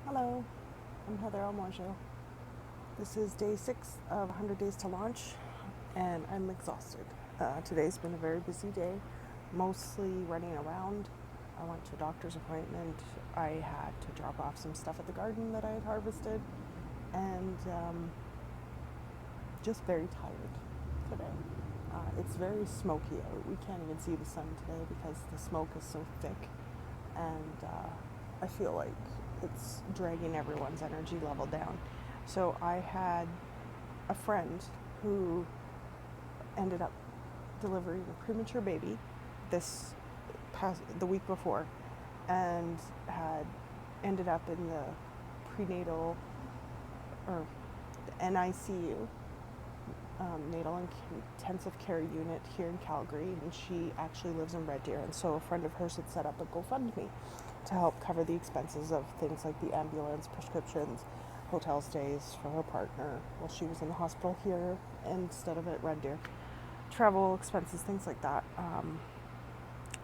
Hello, I'm Heather Almonjo. This is day 6 of 100 Days to Launch, and I'm exhausted. Today's been a very busy day, mostly running around. I went to a doctor's appointment. I had to drop off some stuff at the garden that I had harvested, and just very tired today. It's very smoky out. We can't even see the sun today because the smoke is so thick, and I feel like it's dragging everyone's energy level down. So I had a friend who ended up delivering a premature baby the week before, and had ended up in the prenatal or the NICU, natal intensive care unit here in Calgary, and she actually lives in Red Deer. And so a friend of hers had set up a GoFundMe to help cover the expenses of things like the ambulance, prescriptions, hotel stays for her partner while she was in the hospital here instead of at Red Deer. Travel expenses, things like that,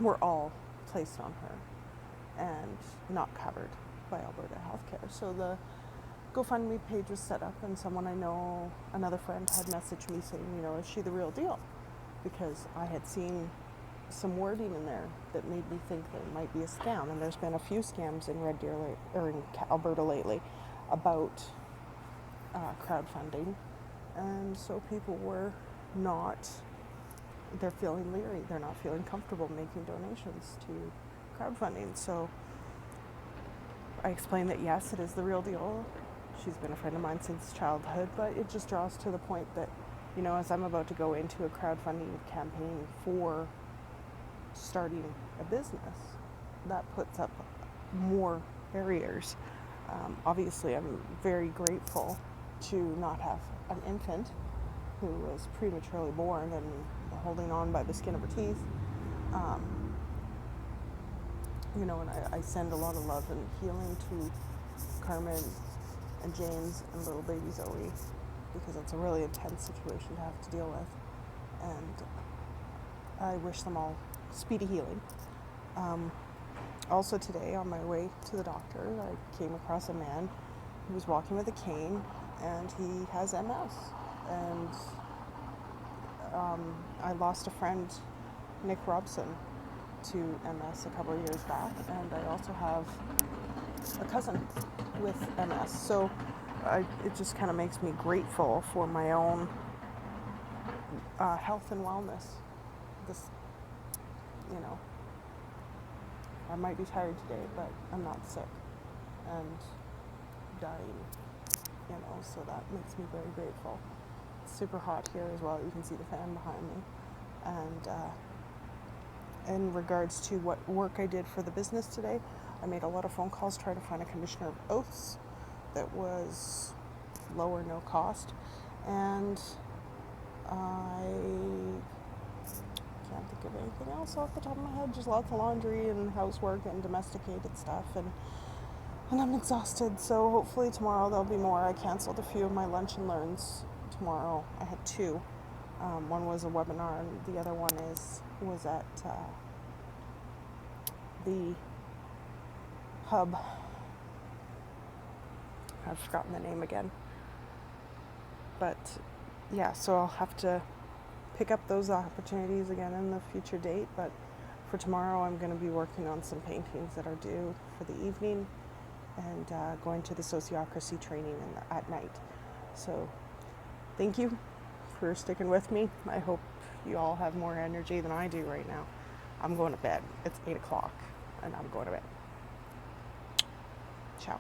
were all placed on her and not covered by Alberta Healthcare. So the GoFundMe page was set up, and someone I know, another friend, had messaged me saying, is she the real deal? Because I had seen some wording in there that made me think that it might be a scam. And there's been a few scams in Red Deer or in Alberta lately about crowdfunding, and so people were not. They're feeling leery. They're not feeling comfortable making donations to crowdfunding. So I explained that yes, it is the real deal. She's been a friend of mine since childhood, but it just draws to the point that, as I'm about to go into a crowdfunding campaign for starting a business, that puts up more barriers. Obviously, I'm very grateful to not have an infant who was prematurely born and holding on by the skin of her teeth. And I send a lot of love and healing to Carmen and James and little baby Zoe, because it's a really intense situation to have to deal with. And I wish them all speedy healing. Also today, on my way to the doctor, I came across a man who was walking with a cane, and he has MS. And I lost a friend, Nick Robson, to MS a couple of years back, and I also have a cousin with MS. So it just kind of makes me grateful for my own health and wellness. This, I might be tired today, but I'm not sick and dying, so that makes me very grateful. It's super hot here as well. You can see the fan behind me. And in regards to what work I did for the business today, I made a lot of phone calls trying to find a commissioner of oaths that was low or no cost. And I can't think of anything else off the top of my head. Just lots of laundry and housework and domesticated stuff, and I'm exhausted. So hopefully tomorrow there'll be more. I canceled a few of my lunch and learns tomorrow. I had two. One was a webinar, and the other one was at the hub. I've forgotten the name again. But yeah, so I'll have to pick up those opportunities again in the future date. But for tomorrow, I'm going to be working on some paintings that are due for the evening, and going to the sociocracy training at night. So thank you for sticking with me. I hope you all have more energy than I do right now. I'm going to bed. It's 8 o'clock, and I'm going to bed. Ciao.